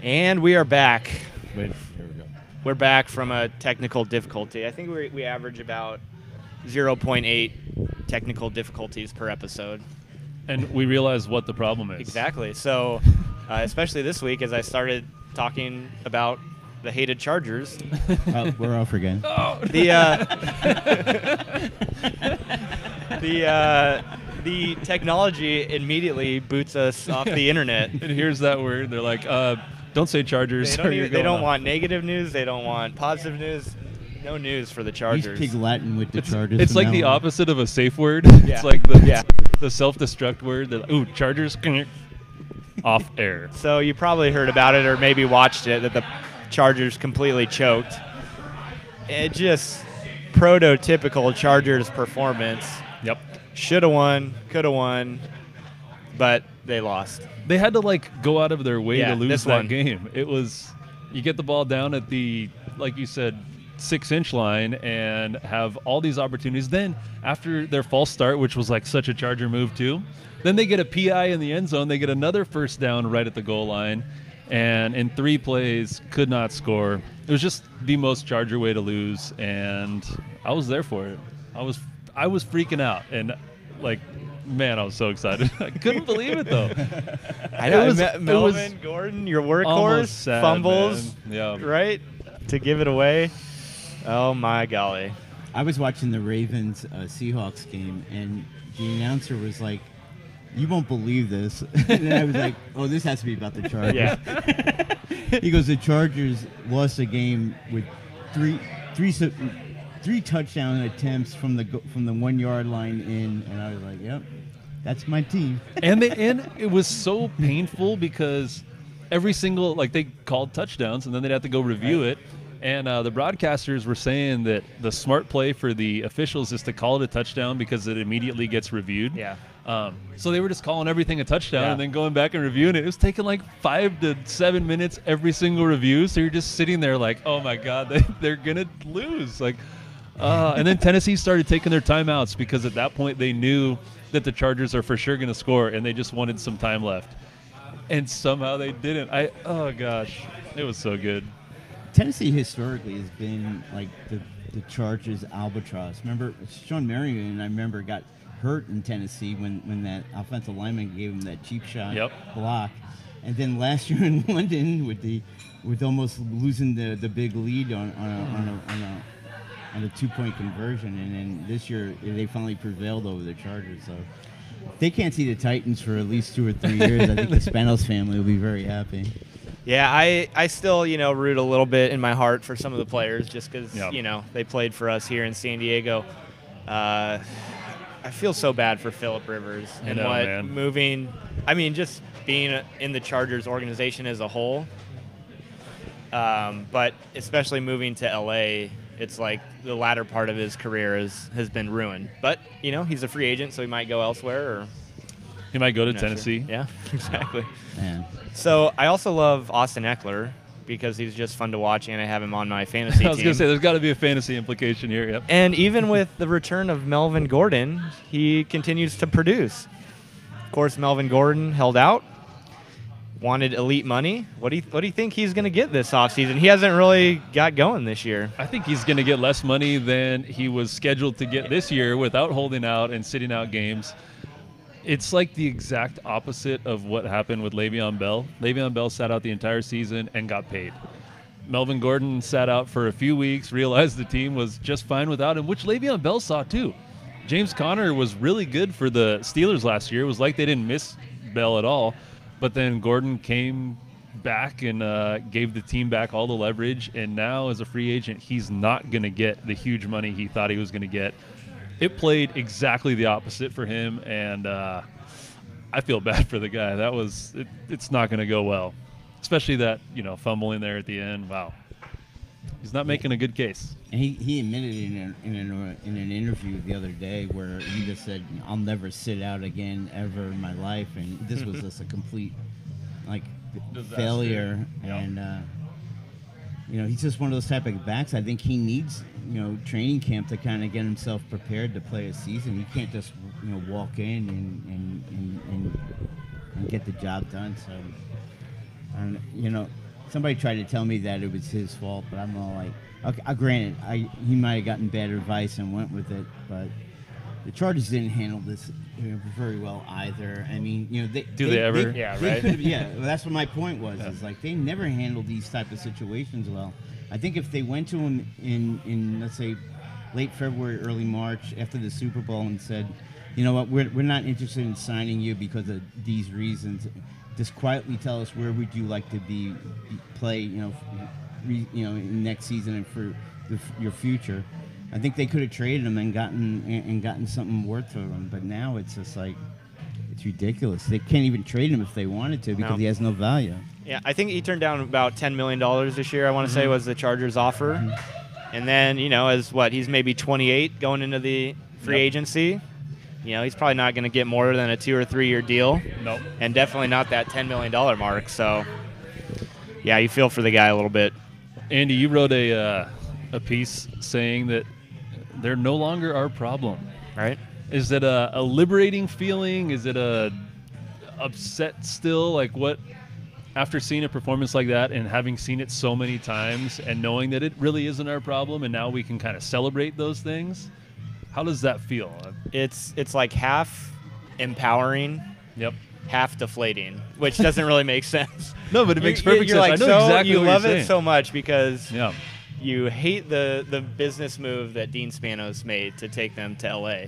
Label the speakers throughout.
Speaker 1: And we are back.
Speaker 2: Wait, here we go.
Speaker 1: We're back from a technical difficulty. I think we average about 0.8 technical difficulties per episode.
Speaker 3: And we realize what the problem is.
Speaker 1: Exactly. So, especially this week, as I started talking about the hated Chargers.
Speaker 2: We're off again.
Speaker 1: The technology immediately boots us off the internet.
Speaker 3: And here's that word. They're like, don't say Chargers.
Speaker 1: They don't want negative news. They don't want positive news. No news for the Chargers.
Speaker 2: Use pig Latin with the Chargers.
Speaker 3: It's like the
Speaker 2: on.
Speaker 3: opposite of a safe word.
Speaker 1: Yeah.
Speaker 3: It's like the self-destruct word. Ooh, Chargers off air.
Speaker 1: So you probably heard about it or maybe watched it, that the Chargers completely choked. It just prototypical Chargers performance.
Speaker 3: Yep.
Speaker 1: Should have won, could have won, but they lost.
Speaker 3: They had to go out of their way
Speaker 1: Yeah,
Speaker 3: to lose
Speaker 1: this
Speaker 3: that
Speaker 1: one.
Speaker 3: game. It was, you get the ball down at the, like you said, 6-inch line and have all these opportunities. Then after their false start, which was such a Charger move too, then they get a PI in the end zone. They get another first down right at the goal line, and in 3 plays could not score. It was just the most Charger way to lose, and I was there for it. I was freaking out, and man, I was so excited. I couldn't believe it though.
Speaker 1: I know.
Speaker 3: It
Speaker 1: Melvin Gordon, your workhorse,
Speaker 3: almost sad,
Speaker 1: fumbles,
Speaker 3: man. Yeah.
Speaker 1: right, to give it away. Oh my golly!
Speaker 2: I was watching the Ravens Seahawks game, and the announcer was like, "You won't believe this," and I was like, "Oh, this has to be about the Chargers."
Speaker 1: Yeah.
Speaker 2: He goes, "The Chargers lost a game with three touchdown attempts from the 1 yard line in," and I was like, "Yep, that's my team."
Speaker 3: And it was so painful because every single they called touchdowns and then they'd have to go review it. And the broadcasters were saying that the smart play for the officials is to call it a touchdown because it immediately gets reviewed.
Speaker 1: Yeah.
Speaker 3: So they were just calling everything a touchdown
Speaker 1: Yeah.
Speaker 3: and then going back and reviewing it. It was taking 5 to 7 minutes every single review. So you're just sitting there oh my God, they're going to lose. And then Tennessee started taking their timeouts because at that point they knew that the Chargers are for sure going to score and they just wanted some time left. And somehow they didn't. Oh gosh, it was so good.
Speaker 2: Tennessee historically has been the Chargers albatross. Remember, Sean Marion, I remember, got hurt in Tennessee when that offensive lineman gave him that cheap shot block. And then last year in London with almost losing the big lead on a 2-point conversion, and then this year they finally prevailed over the Chargers. So if they can't see the Titans for at least 2 or 3 years, I think the Spanos family will be very happy.
Speaker 1: Yeah, I still, root a little bit in my heart for some of the players just because, they played for us here in San Diego. I feel so bad for Phillip Rivers and moving. I mean, just being in the Chargers organization as a whole, but especially moving to L.A., it's the latter part of his career has been ruined. But, he's a free agent, so he might go elsewhere or
Speaker 3: He might go to Tennessee.
Speaker 1: Sure. Yeah, exactly.
Speaker 2: Man.
Speaker 1: So I also love Austin Eckler because he's just fun to watch, and I have him on my fantasy team.
Speaker 3: I was going to say, there's got to be a fantasy implication here. Yep.
Speaker 1: And even with the return of Melvin Gordon, he continues to produce. Of course, Melvin Gordon held out, wanted elite money. What do you think he's going to get this offseason? He hasn't really got going this year.
Speaker 3: I think he's going to get less money than he was scheduled to get this year without holding out and sitting out games. It's the exact opposite of what happened with Le'Veon Bell. Le'Veon Bell sat out the entire season and got paid. Melvin Gordon sat out for a few weeks, realized the team was just fine without him, which Le'Veon Bell saw too. James Conner was really good for the Steelers last year. It was like they didn't miss Bell at all. But then Gordon came back and gave the team back all the leverage, and now as a free agent, he's not going to get the huge money he thought he was going to get. It played exactly the opposite for him, and I feel bad for the guy. It's not going to go well, especially that fumbling there at the end. Wow, he's not making a good case.
Speaker 2: And he admitted in an interview the other day where he just said, "I'll never sit out again ever in my life," and this was just a complete
Speaker 3: Disaster.
Speaker 2: failure.
Speaker 3: Yep.
Speaker 2: And he's just one of those type of backs. I think he needs training camp to kind of get himself prepared to play a season. He can't just walk in and get the job done. So, somebody tried to tell me that it was his fault, but I'm all like, okay, granted, he might have gotten bad advice and went with it, but the Chargers didn't handle this very well either. I mean,
Speaker 3: they ever?
Speaker 1: Yeah, right.
Speaker 2: Well, that's what my point was. Is like they never handled these type of situations well. I think if they went to him in let's say late February, early March after the Super Bowl and said, you know what, we're not interested in signing you because of these reasons. Just quietly tell us where would you like to play, in next season and for your future. I think they could have traded him and gotten something worth for him. But now it's just like it's ridiculous. They can't even trade him if they wanted to because he has no value.
Speaker 1: Yeah, I think he turned down about $10 million this year, I want to say, was the Chargers' offer. And then, he's maybe 28 going into the free agency. He's probably not going to get more than a 2 or 3 year deal.
Speaker 3: Nope.
Speaker 1: And definitely not that $10 million mark. So, yeah, you feel for the guy a little bit.
Speaker 3: Andy, you wrote a piece saying that they're no longer our problem.
Speaker 1: Right.
Speaker 3: Is it a liberating feeling? Is it a upset still? Like what? After seeing a performance like that and having seen it so many times and knowing that it really isn't our problem and now we can kind of celebrate those things, how does that feel?
Speaker 1: It's like half empowering, half deflating, which doesn't really make sense.
Speaker 3: No, but it makes perfect sense.
Speaker 1: Like,
Speaker 3: I know exactly
Speaker 1: you
Speaker 3: what
Speaker 1: love
Speaker 3: you're
Speaker 1: it
Speaker 3: saying.
Speaker 1: so much because you hate the business move that Dean Spanos made to take them to LA,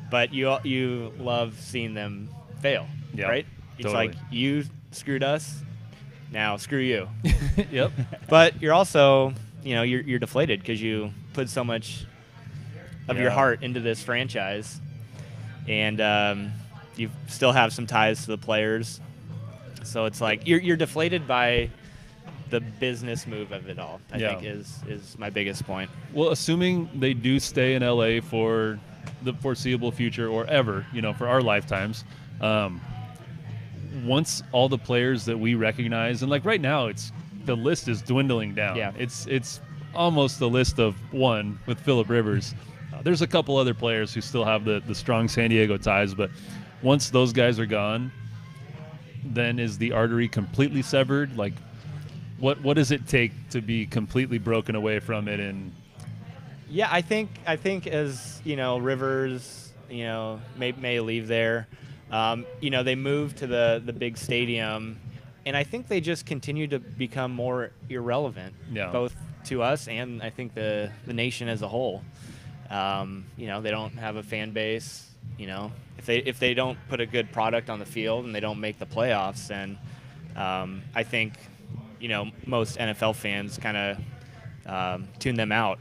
Speaker 1: but you love seeing them fail, right? It's
Speaker 3: totally.
Speaker 1: like you screwed us. Now screw you.
Speaker 3: Yep.
Speaker 1: But you're also, you're deflated because you put so much of your heart into this franchise, and you still have some ties to the players. So it's like you're deflated by the business move of it all. I think is my biggest point.
Speaker 3: Well, assuming they do stay in LA for the foreseeable future or ever, for our lifetimes. Once all the players that we recognize, and like right now, the list is dwindling down.
Speaker 1: Yeah.
Speaker 3: It's almost the list of one with Phillip Rivers. There's a couple other players who still have the strong San Diego ties, but once those guys are gone, then is the artery completely severed? Like, what does it take to be completely broken away from it? And
Speaker 1: yeah, I think as Rivers, may leave there. They moved to the big stadium, and I think they just continue to become more irrelevant, both to us and I think the nation as a whole. They don't have a fan base. If they don't put a good product on the field and they don't make the playoffs, then I think most NFL fans kind of tune them out.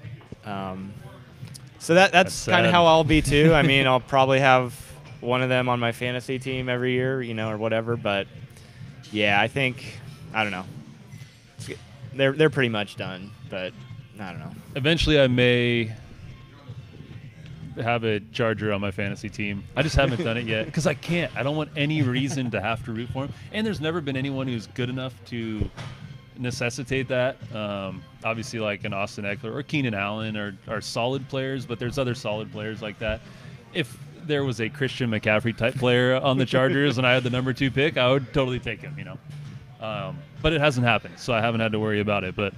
Speaker 1: So that's kind of how I'll be too. I mean, I'll probably have one of them on my fantasy team every year, or whatever. But yeah, I don't know. They're pretty much done, but I don't know.
Speaker 3: Eventually, I may have a Charger on my fantasy team. I just haven't done it yet because I can't. I don't want any reason to have to root for him. And there's never been anyone who's good enough to necessitate that. Obviously, like an Austin Eckler or Keenan Allen are solid players, but there's other solid players like that. If there was a Christian McCaffrey type player on the Chargers and I had the number 2 pick, I would totally take him, but it hasn't happened, so I haven't had to worry about it. But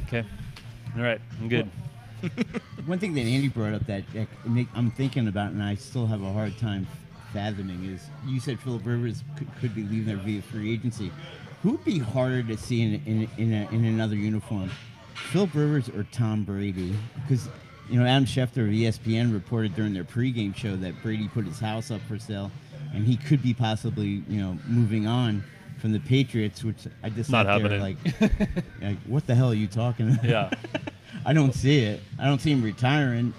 Speaker 3: okay, all right, I'm good.
Speaker 2: One thing that Andy brought up that I'm thinking about, and I still have a hard time fathoming, is you said Phillip Rivers could be leaving there via free agency. Who would be harder to see in another uniform, Phillip Rivers or Tom Brady? Because Adam Schefter of ESPN reported during their pregame show that Brady put his house up for sale, and he could be possibly moving on from the Patriots, which I just
Speaker 3: not
Speaker 2: sat there
Speaker 3: happening.
Speaker 2: like, what the hell are you talking about?
Speaker 3: Yeah.
Speaker 2: I don't see it. I don't see him retiring,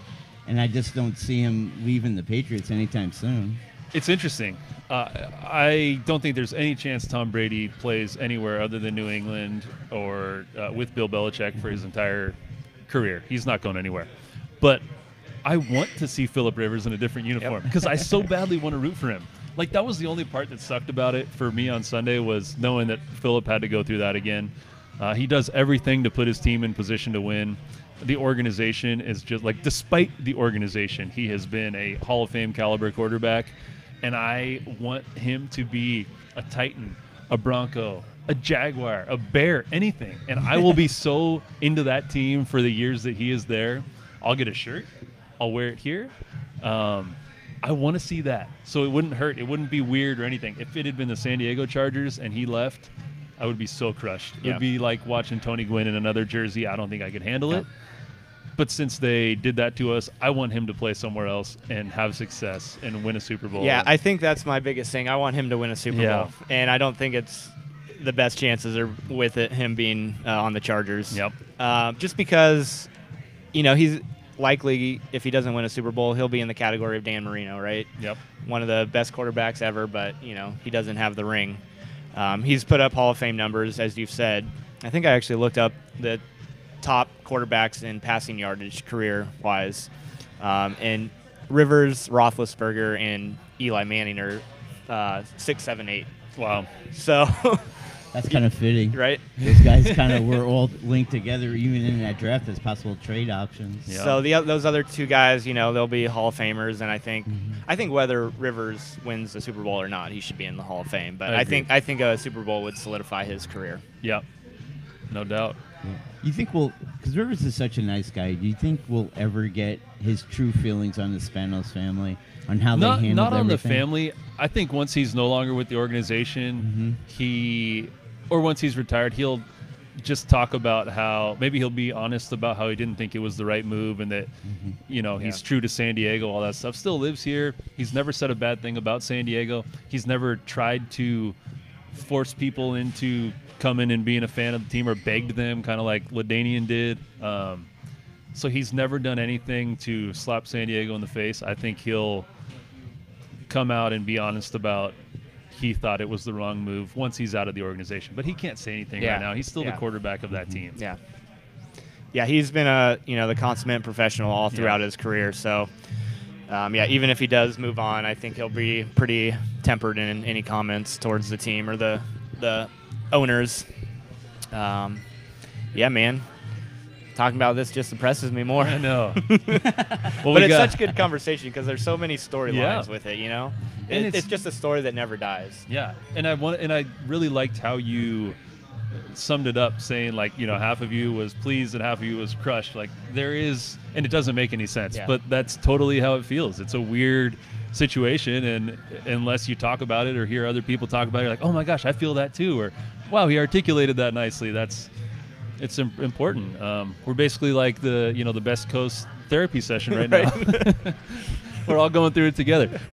Speaker 2: and I just don't see him leaving the Patriots anytime soon.
Speaker 3: It's interesting. I don't think there's any chance Tom Brady plays anywhere other than New England or with Bill Belichick for his entire career. He's not going anywhere. But I want to see Phillip Rivers in a different uniform because I so badly want to root for him. Like, that was the only part that sucked about it for me on Sunday, was knowing that Phillip had to go through that again. He does everything to put his team in position to win. The organization is just like, despite the organization, he has been a Hall of Fame caliber quarterback, and I want him to be a Titan a Bronco, a Jaguar, a Bear, anything. And I will be so into that team for the years that he is there. I'll get a shirt. I'll wear it here. I want to see that. So it wouldn't hurt. It wouldn't be weird or anything. If it had been the San Diego Chargers and he left, I would be so crushed. It would be like watching Tony Gwynn in another jersey. I don't think I could handle it. But since they did that to us, I want him to play somewhere else and have success and win a Super Bowl.
Speaker 1: Yeah, I think that's my biggest thing. I want him to win a Super Bowl. And I don't think it's the best chances are with him being on the Chargers. Just because, he's likely, if he doesn't win a Super Bowl, he'll be in the category of Dan Marino, right? One of the best quarterbacks ever, but, he doesn't have the ring. He's put up Hall of Fame numbers, as you've said. I think I actually looked up the top quarterbacks in passing yardage career-wise. And Rivers, Roethlisberger, and Eli Manning are 6, 7, 8.
Speaker 3: Wow.
Speaker 1: So
Speaker 2: that's kind of fitting.
Speaker 1: Right?
Speaker 2: Those guys kind of were all linked together, even in that draft as possible trade options.
Speaker 1: So those other two guys, they'll be Hall of Famers, and I think whether Rivers wins the Super Bowl or not, he should be in the Hall of Fame. But I think a Super Bowl would solidify his career.
Speaker 3: No doubt.
Speaker 2: You think because Rivers is such a nice guy, do you think we'll ever get his true feelings on the Spanos family, on how they handled
Speaker 3: Not on
Speaker 2: everything?
Speaker 3: the family. I think once he's no longer with the organization, or once he's retired, he'll just talk about how maybe he'll be honest about how he didn't think it was the right move and that, he's true to San Diego, all that stuff. Still lives here. He's never said a bad thing about San Diego. He's never tried to force people into coming and being a fan of the team or begged them, kind of like LaDainian did. So he's never done anything to slap San Diego in the face. I think he'll come out and be honest about he thought it was the wrong move once he's out of the organization. But he can't say anything right now. He's still the quarterback of that team.
Speaker 1: Yeah, he's been the consummate professional all throughout his career. So, even if he does move on, I think he'll be pretty tempered in any comments towards the team or the owners. Man. Talking about this just depresses me more.
Speaker 3: I know.
Speaker 1: But it's such good conversation because there's so many storylines with it, And it's just a story that never dies.
Speaker 3: Yeah, and I really liked how you summed it up, saying half of you was pleased and half of you was crushed. Like there is, and it doesn't make any sense, but that's totally how it feels. It's a weird situation, and unless you talk about it or hear other people talk about it, you're like, oh my gosh, I feel that too, or wow, he articulated that nicely. It's important. We're basically like the best coast therapy session right now. We're all going through it together.